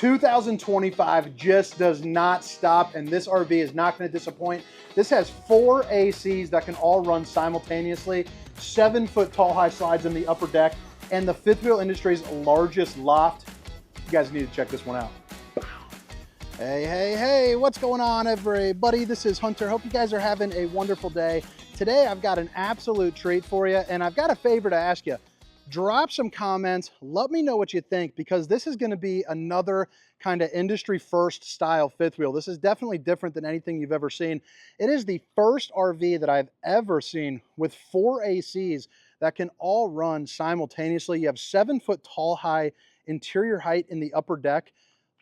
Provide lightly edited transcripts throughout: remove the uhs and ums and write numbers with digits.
2025 just does not stop, and this RV is not going to disappoint. This has 4 ACs that can all run simultaneously, 7-foot tall high slides in the upper deck, and the fifth wheel industry's largest loft. You guys need to check this one out. Hey, what's going on, everybody? This is Hunter. Hope you guys are having a wonderful day. Today, I've got an absolute treat for you, and I've got a favor to ask you. Drop some comments, let me know what you think, because this is going to be another kind of industry first style fifth wheel. This is definitely different than anything you've ever seen. It is the first RV that I've ever seen with 4 ACs that can all run simultaneously. You have 7-foot tall high interior height in the upper deck,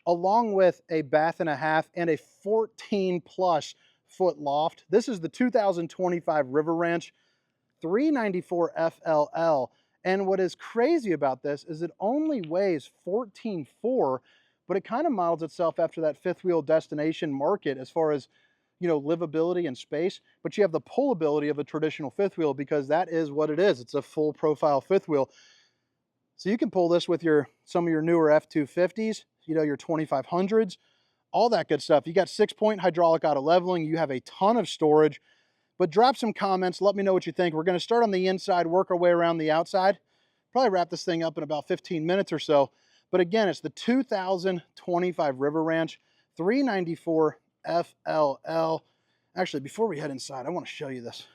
along with a bath and a half and a 14+ foot loft. This is the 2025 River Ranch 394 FLL. And what is crazy about this is it only weighs 14.4, but it kind of models itself after that fifth wheel destination market as far as, you know, livability and space. But you have the pullability of a traditional fifth wheel, because that is what it is. It's a full profile fifth wheel. So you can pull this with some of your newer F250s, you know, your 2500s, all that good stuff. You got 6-point hydraulic auto leveling. You have a ton of storage. But drop some comments, let me know what you think. We're going to start on the inside, work our way around the outside. Probably wrap this thing up in about 15 minutes or so. But again, it's the 2025 River Ranch 394 FLL. Actually, before we head inside, I want to show you this.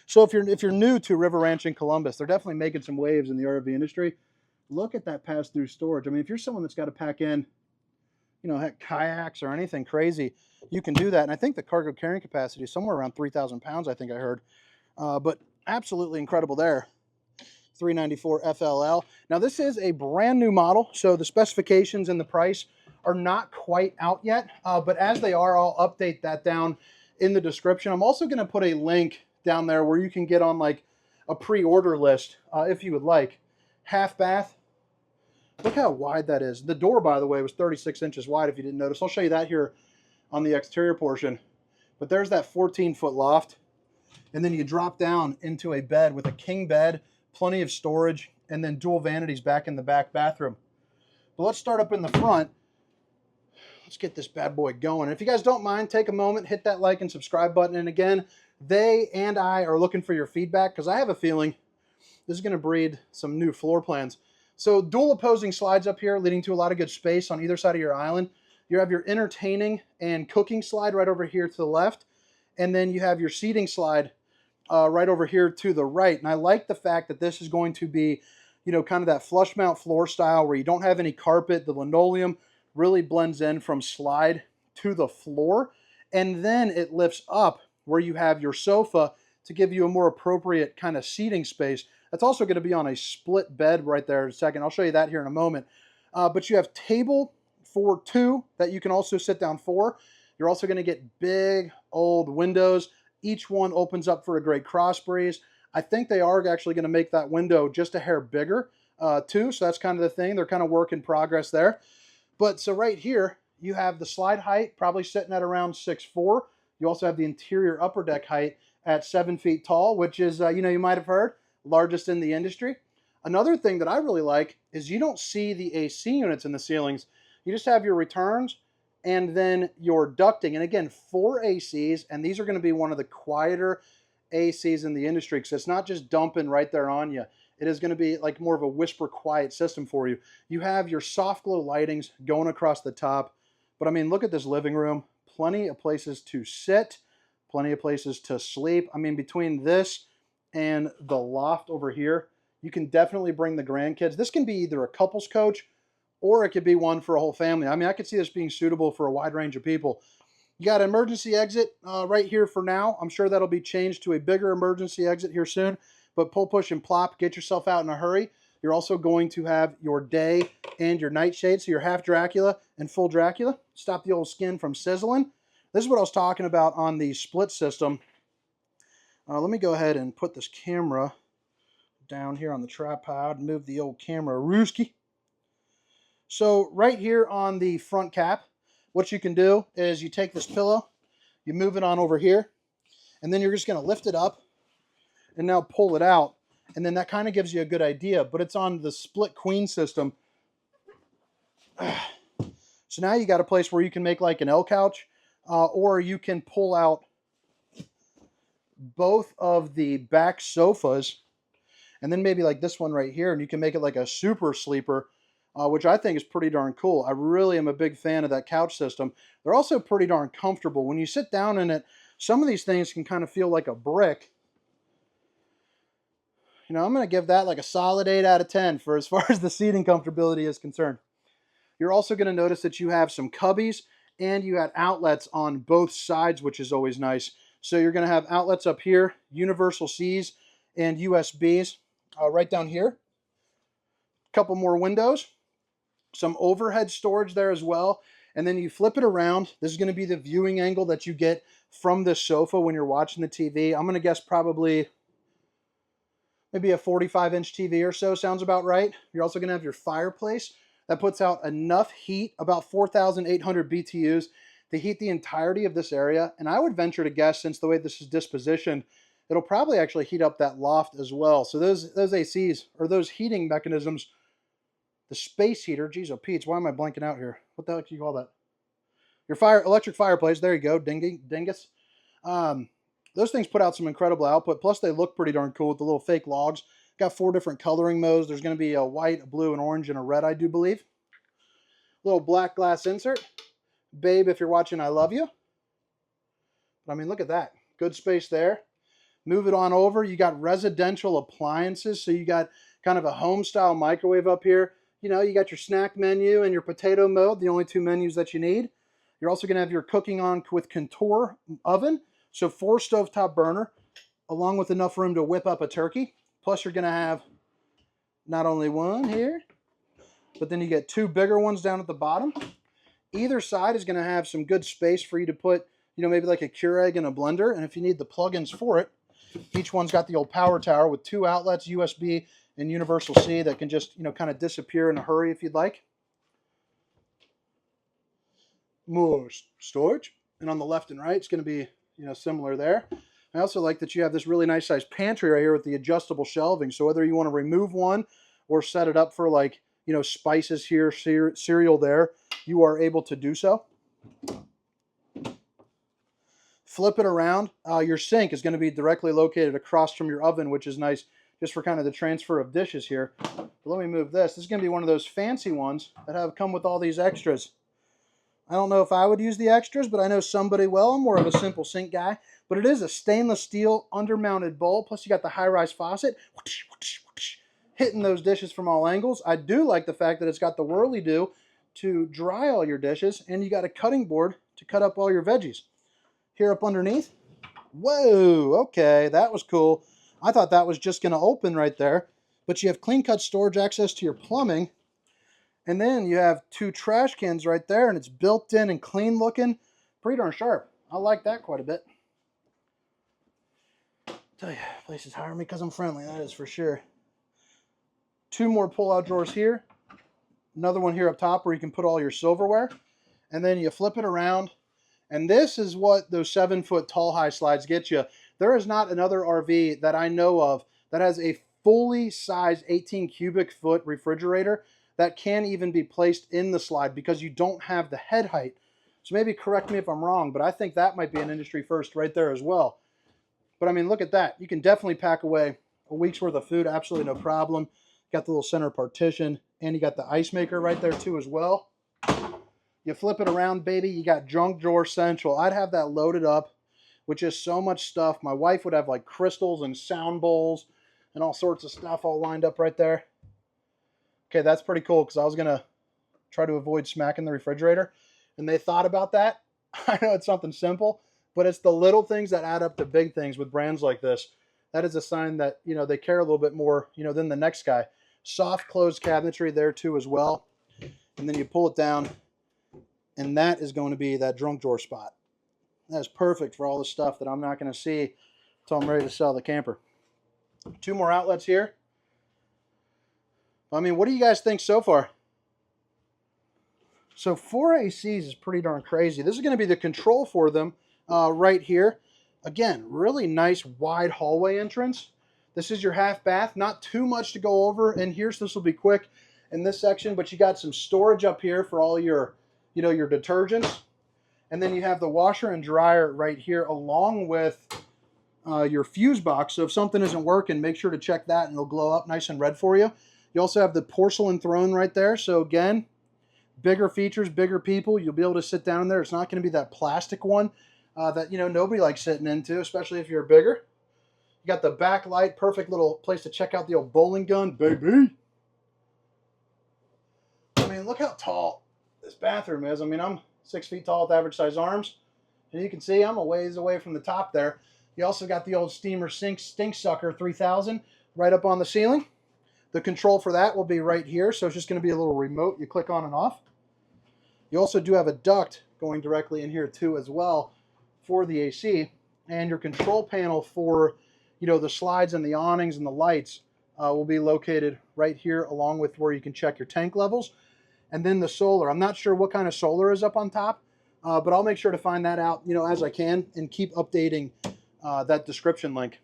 So if you're new to River Ranch in Columbus, they're definitely making some waves in the RV industry. Look at that pass-through storage. I mean, if you're someone that's got to pack in, you know, heck, kayaks or anything crazy, you can do that. And I think the cargo carrying capacity is somewhere around 3,000 pounds, I think I heard. But absolutely incredible there. 394 FLL. Now, this is a brand new model, so the specifications and the price are not quite out yet. But as they are, I'll update that down in the description. I'm also going to put a link down there where you can get on like a pre-order list if you would like. Half bath. Look how wide that is. The door, by the way, was 36 inches wide, if you didn't notice. I'll show you that here on the exterior portion. But there's that 14-foot loft. And then you drop down into a bed with a king bed, plenty of storage, and then dual vanities back in the back bathroom. But let's start up in the front. Let's get this bad boy going. And if you guys don't mind, take a moment, hit that like and subscribe button. And again, they and I are looking for your feedback, because I have a feeling this is going to breed some new floor plans. So dual opposing slides up here, leading to a lot of good space on either side of your island. You have your entertaining and cooking slide right over here to the left. And then you have your seating slide right over here to the right. And I like the fact that this is going to be, you know, kind of that flush mount floor style where you don't have any carpet. The linoleum really blends in from slide to the floor. And then it lifts up where you have your sofa to give you a more appropriate kind of seating space. That's also going to be on a split bed right there in a second. I'll show you that here in a moment. But you have table for 2 that you can also sit down for. You're also going to get big old windows. Each one opens up for a great cross breeze. I think they are actually going to make that window just a hair bigger too. So that's kind of the thing. They're kind of work in progress there. But so right here, you have the slide height probably sitting at around 6'4". You also have the interior upper deck height at 7 feet tall, which is, you know, you might have heard, largest in the industry. Another thing that I really like is you don't see the AC units in the ceilings. You just have your returns and then your ducting. And again, 4 ACs, and these are going to be one of the quieter ACs in the industry, because it's not just dumping right there on you. It is going to be like more of a whisper quiet system for you. You have your soft glow lightings going across the top. But I mean, look at this living room. Plenty of places to sit, plenty of places to sleep. I mean, between this and the loft over here, you can definitely bring the grandkids. This can be either a couples coach or it could be one for a whole family. I mean, I could see this being suitable for a wide range of people. You got an emergency exit right here for now. I'm sure that'll be changed to a bigger emergency exit here soon. But pull, push, and plop. Get yourself out in a hurry. You're also going to have your day and your night shade. So you're half Dracula and full Dracula. Stop the old skin from sizzling. This is what I was talking about on the split system. Let me go ahead and put this camera down here on the tripod and move the old camera rooski. So right here on the front cap, what you can do is you take this pillow, you move it on over here, and then you're just going to lift it up and now pull it out. And then that kind of gives you a good idea, but it's on the split queen system. So now you got a place where you can make like an L couch, or you can pull out both of the back sofas, and then maybe like this one right here, and you can make it like a super sleeper, which I think is pretty darn cool. I really am a big fan of that couch system. They're also pretty darn comfortable. When you sit down in it, some of these things can kind of feel like a brick. You know, I'm going to give that like a solid 8 out of 10 for as far as the seating comfortability is concerned. You're also going to notice that you have some cubbies and you had outlets on both sides, which is always nice. So you're going to have outlets up here, universal Cs and USBs right down here. A couple more windows, some overhead storage there as well. And then you flip it around. This is going to be the viewing angle that you get from this sofa when you're watching the TV. I'm going to guess probably maybe a 45-inch TV or so sounds about right. You're also going to have your fireplace that puts out enough heat, about 4,800 BTUs, to heat the entirety of this area. And I would venture to guess, since the way this is dispositioned, it'll probably actually heat up that loft as well. So those ACs, or those heating mechanisms, the space heater, geez, oh Pete's, why am I blanking out here? What the heck do you call that? Your electric fireplace, there you go, dingus. Those things put out some incredible output, plus they look pretty darn cool with the little fake logs. Got 4 different coloring modes. There's going to be a white, a blue, an orange, and a red, I do believe. Little black glass insert. Babe, if you're watching, I love you. But I mean, look at that. Good space there. Move it on over. You got residential appliances, so you got kind of a home-style microwave up here. You know, you got your snack menu and your potato mode, the only 2 menus that you need. You're also going to have your cooking on with contour oven, so 4 stovetop burner, along with enough room to whip up a turkey. Plus, you're going to have not only one here, but then you get 2 bigger ones down at the bottom. Either side is going to have some good space for you to put, you know, maybe like a Keurig and a blender. And if you need the plugins for it, each one's got the old power tower with 2 outlets, USB and universal C, that can just, you know, kind of disappear in a hurry if you'd like. More storage. And on the left and right, it's going to be, you know, similar there. I also like that you have this really nice sized pantry right here with the adjustable shelving. So whether you want to remove one or set it up for, like, you know, spices here, cereal there, you are able to do so. Flip it around. Your sink is going to be directly located across from your oven, which is nice just for kind of the transfer of dishes here. But let me move this. This is going to be one of those fancy ones that have come with all these extras. I don't know if I would use the extras, but I know somebody will. I'm more of a simple sink guy. But it is a stainless steel undermounted bowl. Plus you got the high-rise faucet hitting those dishes from all angles. I do like the fact that it's got the whirly-do to dry all your dishes. And you got a cutting board to cut up all your veggies. Here up underneath. Whoa, okay, that was cool. I thought that was just going to open right there. But you have clean-cut storage access to your plumbing. And then you have 2 trash cans right there, and it's built in and clean looking. Pretty darn sharp. I like that quite a bit. I'll tell you, places hire me because I'm friendly, that is for sure. 2 more pull-out drawers here. Another one here up top where you can put all your silverware. And then you flip it around. And this is what those 7-foot tall high slides get you. There is not another RV that I know of that has a fully sized 18 cubic foot refrigerator that can even be placed in the slide because you don't have the head height. So maybe correct me if I'm wrong, but I think that might be an industry first right there as well. But I mean, look at that. You can definitely pack away a week's worth of food, absolutely no problem. Got the little center partition, and you got the ice maker right there too as well. You flip it around, baby, you got junk drawer central. I'd have that loaded up with just so much stuff. My wife would have like crystals and sound bowls and all sorts of stuff all lined up right there. Okay, that's pretty cool because I was going to try to avoid smacking the refrigerator. And they thought about that. I know it's something simple, but it's the little things that add up to big things with brands like this. That is a sign that, you know, they care a little bit more, you know, than the next guy. Soft closed cabinetry there too as well. And then you pull it down, and that is going to be that junk drawer spot. That is perfect for all the stuff that I'm not going to see until I'm ready to sell the camper. 2 more outlets here. I mean, what do you guys think so far? So 4 ACs is pretty darn crazy. This is going to be the control for them right here. Again, really nice wide hallway entrance. This is your half bath. Not too much to go over. And here's, this will be quick in this section, but you got some storage up here for all your, your detergents. And then you have the washer and dryer right here along with your fuse box. So if something isn't working, make sure to check that and it'll glow up nice and red for you. You also have the porcelain throne right there. So again, bigger features, bigger people. You'll be able to sit down in there. It's not going to be that plastic one that, nobody likes sitting into, especially if you're bigger. You got the backlight, perfect little place to check out the old bowling gun, baby. I mean, look how tall this bathroom is. I mean, I'm 6 feet tall with average size arms. And you can see I'm a ways away from the top there. You also got the old steamer stink sucker 3000 right up on the ceiling. The control for that will be right here. So it's just going to be a little remote. You click on and off. You also do have a duct going directly in here too as well for the AC. And your control panel for, the slides and the awnings and the lights will be located right here along with where you can check your tank levels. And then the solar. I'm not sure what kind of solar is up on top, but I'll make sure to find that out, as I can and keep updating that description link.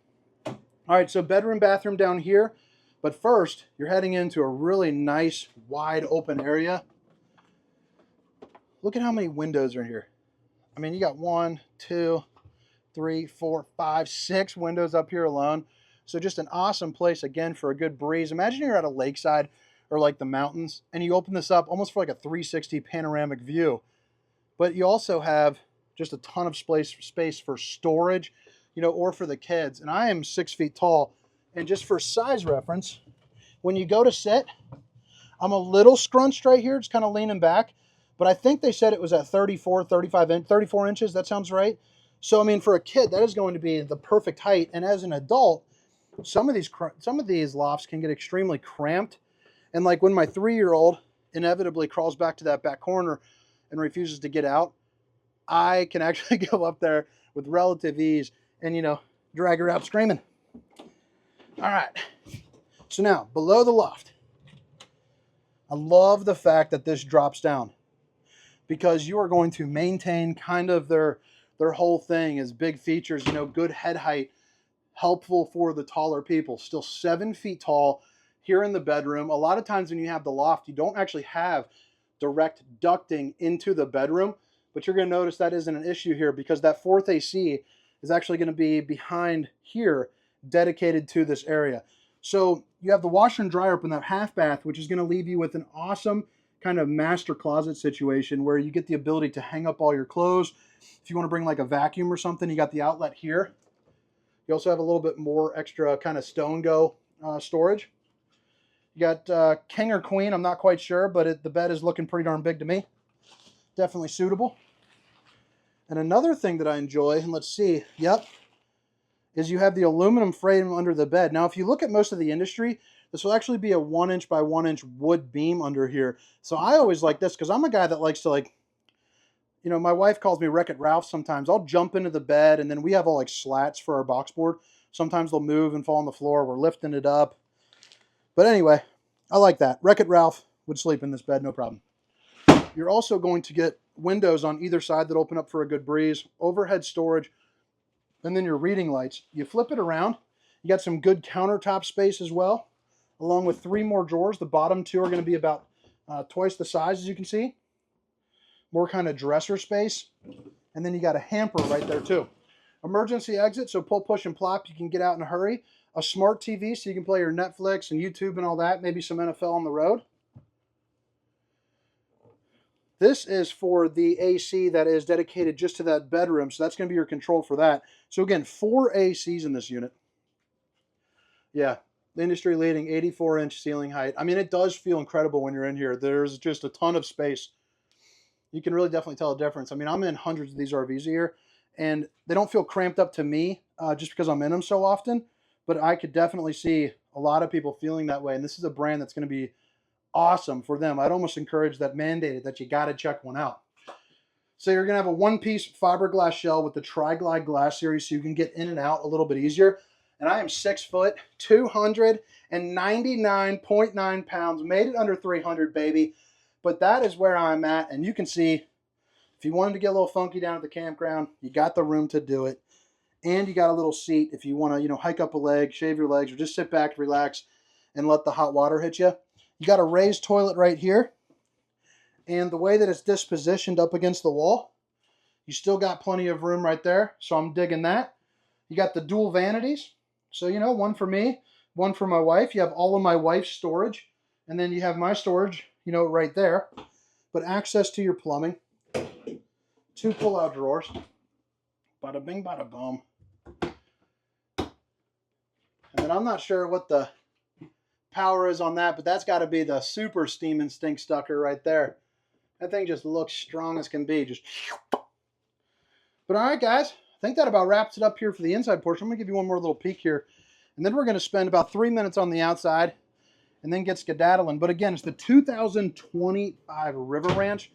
All right, so bedroom, bathroom down here. But first, you're heading into a really nice, wide open area. Look at how many windows are here. I mean, you got 1, 2, 3, 4, 5, 6 windows up here alone. So just an awesome place, again, for a good breeze. Imagine you're at a lakeside or like the mountains, and you open this up almost for like a 360 panoramic view. But you also have just a ton of space for storage, or for the kids. And I am 6 feet tall. And just for size reference, when you go to sit, I'm a little scrunched right here, just kind of leaning back. But I think they said it was at 34 inches. That sounds right. So, I mean, for a kid, that is going to be the perfect height. And as an adult, some of these lofts can get extremely cramped. And like when my 3-year-old inevitably crawls back to that back corner and refuses to get out, I can actually go up there with relative ease and, drag her out screaming. All right. So now, below the loft, I love the fact that this drops down because you are going to maintain kind of their whole thing as big features, good head height, helpful for the taller people. Still 7 feet tall here in the bedroom. A lot of times when you have the loft, you don't actually have direct ducting into the bedroom, but you're going to notice that isn't an issue here because that fourth AC is actually going to be behind here, dedicated to this area. So you have the washer and dryer up in that half bath, which is going to leave you with an awesome kind of master closet situation where you get the ability to hang up all your clothes. If you want to bring like a vacuum or something, you got the outlet here. You also have a little bit more extra kind of stone go storage. You got king or queen, I'm not quite sure, but the bed is looking pretty darn big to me. Definitely suitable. And another thing that I enjoy, and let's see, yep, is you have the aluminum frame under the bed. Now, if you look at most of the industry, this will actually be a 1 inch by 1 inch wood beam under here. So I always like this because I'm a guy that likes to my wife calls me Wreck-It Ralph sometimes. I'll jump into the bed and then we have all like slats for our box board. Sometimes they'll move and fall on the floor. We're lifting it up. But anyway, I like that. Wreck-It Ralph would sleep in this bed, no problem. You're also going to get windows on either side that open up for a good breeze, overhead storage, and then your reading lights. You flip it around, you got some good countertop space as well, along with 3 more drawers. The bottom 2 are going to be about twice the size, as you can see. More kind of dresser space. And then you got a hamper right there too. Emergency exit, so pull, push, and plop. You can get out in a hurry. A smart TV, so you can play your Netflix and YouTube and all that. Maybe some NFL on the road. This is for the AC that is dedicated just to that bedroom, so that's going to be your control for that. So again, 4 ACs in this unit. Yeah, the industry leading 84-inch ceiling height. I mean, it does feel incredible when you're in here. There's just a ton of space. You can really definitely tell a difference. I mean, I'm in hundreds of these RVs a year, and they don't feel cramped up to me just because I'm in them so often, but I could definitely see a lot of people feeling that way, and this is a brand that's going to be awesome for them. I'd almost encourage that, mandated that you got to check one out. So you're going to have a 1-piece fiberglass shell with the Tri-Glide glass series so you can get in and out a little bit easier. And I am 6 foot, 299.9 pounds, made it under 300, baby. But that is where I'm at. And you can see, if you wanted to get a little funky down at the campground, you got the room to do it. And you got a little seat if you want to, hike up a leg, shave your legs, or just sit back, relax, and let the hot water hit you. You got a raised toilet right here. And the way that it's dispositioned up against the wall, you still got plenty of room right there. So I'm digging that. You got the dual vanities. So, you know, one for me, one for my wife. You have all of my wife's storage. And then you have my storage, you know, right there. But access to your plumbing. 2 pull-out drawers. Bada bing, bada boom. And then I'm not sure what the power is on that, but that's got to be the super steam and stink stucker right there. That thing just looks strong as can be. Just. But all right, guys, I think that about wraps it up here for the inside portion. I'm going to give you one more little peek here. And then we're going to spend about 3 minutes on the outside and then get skedaddling. But again, it's the 2025 River Ranch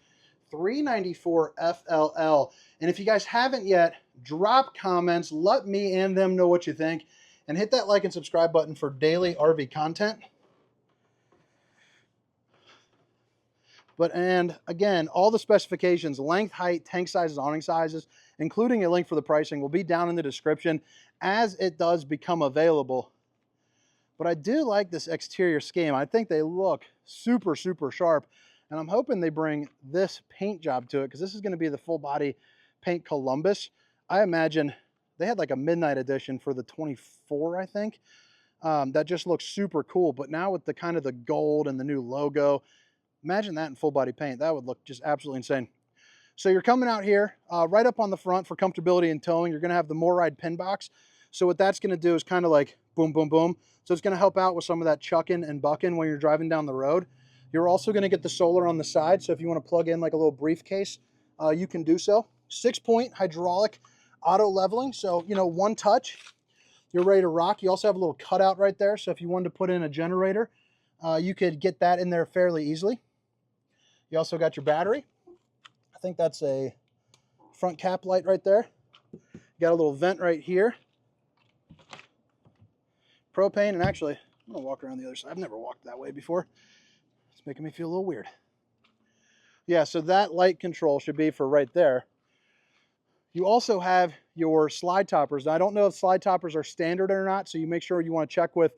394 FLL. And if you guys haven't yet, drop comments. Let me and them know what you think. And hit that like and subscribe button for daily RV content. And again, all the specifications, length, height, tank sizes, awning sizes, including a link for the pricing, will be down in the description as it does become available. But I do like this exterior scheme. I think they look super, super sharp. And I'm hoping they bring this paint job to it, because this is going to be the full body paint Columbus. I imagine they had like a midnight edition for the 24, I think. That just looks super cool. But now with the kind of the gold and the new logo, imagine that in full body paint. That would look just absolutely insane. So you're coming out here right up on the front for comfortability and towing. You're going to have the MORryde pin box. So what that's going to do is kind of like boom, boom, boom. So it's going to help out with some of that chucking and bucking when you're driving down the road. You're also going to get the solar on the side. So if you want to plug in like a little briefcase, you can do so. 6-point hydraulic auto leveling. So, you know, one touch, you're ready to rock. You also have a little cutout right there. So if you wanted to put in a generator, you could get that in there fairly easily. You also got your battery. I think that's a front cap light right there. You got a little vent right here. Propane, and actually, I'm going to walk around the other side. I've never walked that way before. It's making me feel a little weird. Yeah, so that light control should be for right there. You also have your slide toppers. Now, I don't know if slide toppers are standard or not, so you make sure you want to check with,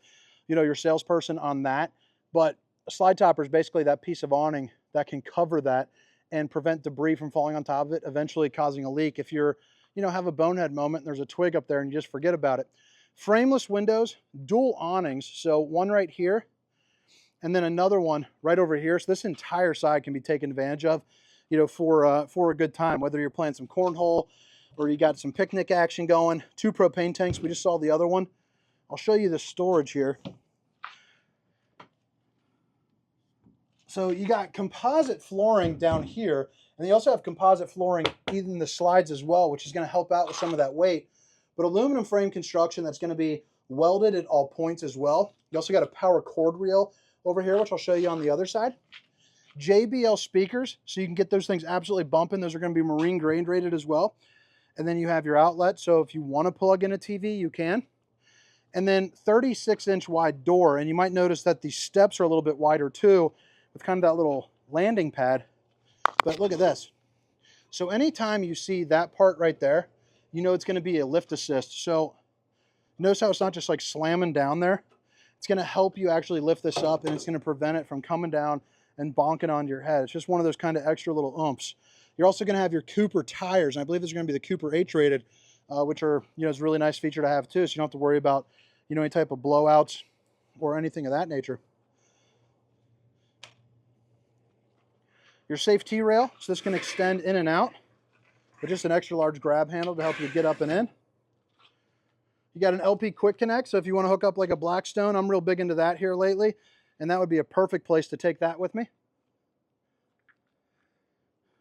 you know, your salesperson on that. But a slide topper is basically that piece of awning that can cover that and prevent debris from falling on top of it, eventually causing a leak. If you're, you know, have a bonehead moment and there's a twig up there and you just forget about it. Frameless windows, dual awnings. So one right here and then another one right over here. So this entire side can be taken advantage of, you know, for a good time, whether you're playing some cornhole or you got some picnic action going. 2 propane tanks. We just saw the other one. I'll show you the storage here. So you got composite flooring down here, and you also have composite flooring in the slides as well, which is going to help out with some of that weight. But aluminum frame construction that's going to be welded at all points as well. You also got a power cord reel over here, which I'll show you on the other side. JBL speakers, so you can get those things absolutely bumping. Those are going to be marine grade rated as well. And then you have your outlet, so if you want to plug in a TV, you can. And then 36-inch wide door, and you might notice that the steps are a little bit wider too, with kind of that little landing pad. But look at this. So anytime you see that part right there, you know it's going to be a lift assist. So notice how it's not just like slamming down there. It's going to help you actually lift this up, and it's going to prevent it from coming down and bonking onto your head. It's just one of those kind of extra little oomph. You're also going to have your Cooper tires, and I believe these are going to be the Cooper H rated, which are, you know, it's a really nice feature to have too, so you don't have to worry about, you know, any type of blowouts or anything of that nature. Your safety rail, so this can extend in and out with just an extra large grab handle to help you get up and in. You got an LP quick connect, so if you want to hook up like a Blackstone, I'm real big into that here lately, and that would be a perfect place to take that with me.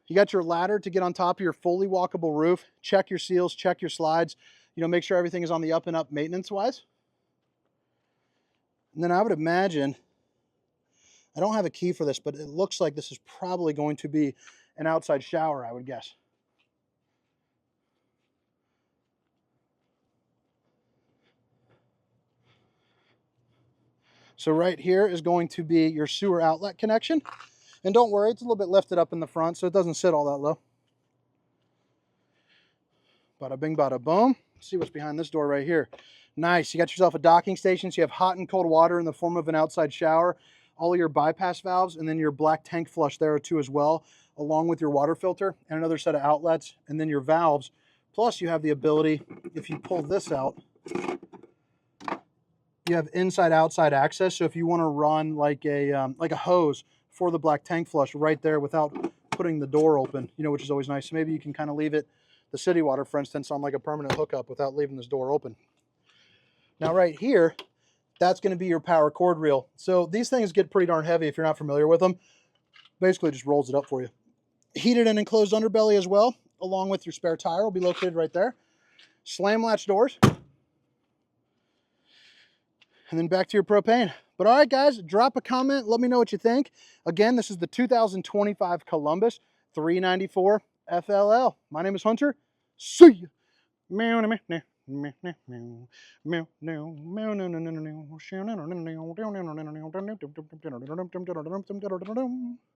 You got your ladder to get on top of your fully walkable roof. Check your seals, check your slides, you know, make sure everything is on the up and up maintenance wise. And then I would imagine, I don't have a key for this, but it looks like this is probably going to be an outside shower, I would guess. So right here is going to be your sewer outlet connection. And don't worry, it's a little bit lifted up in the front, so it doesn't sit all that low. Bada bing, bada boom. Let's see what's behind this door right here. Nice, you got yourself a docking station, so you have hot and cold water in the form of an outside shower. all of your bypass valves, and then your black tank flush there too as well, along with your water filter and another set of outlets, and then your valves. Plus you have the ability, if you pull this out, you have inside-outside access. So if you want to run like a hose for the black tank flush right there without putting the door open, you know, which is always nice. So maybe you can kind of leave it, the city water, for instance, on like a permanent hookup without leaving this door open. Now right here, that's going to be your power cord reel. So these things get pretty darn heavy if you're not familiar with them. Basically just rolls it up for you. Heated and enclosed underbelly as well, along with your spare tire will be located right there. Slam latch doors. And then back to your propane. But all right, guys, drop a comment. Let me know what you think. Again, this is the 2025 Columbus 394 FLL. My name is Hunter. See ya. Meow, meow, meow, meow, meow, meow, meow, meow, meow.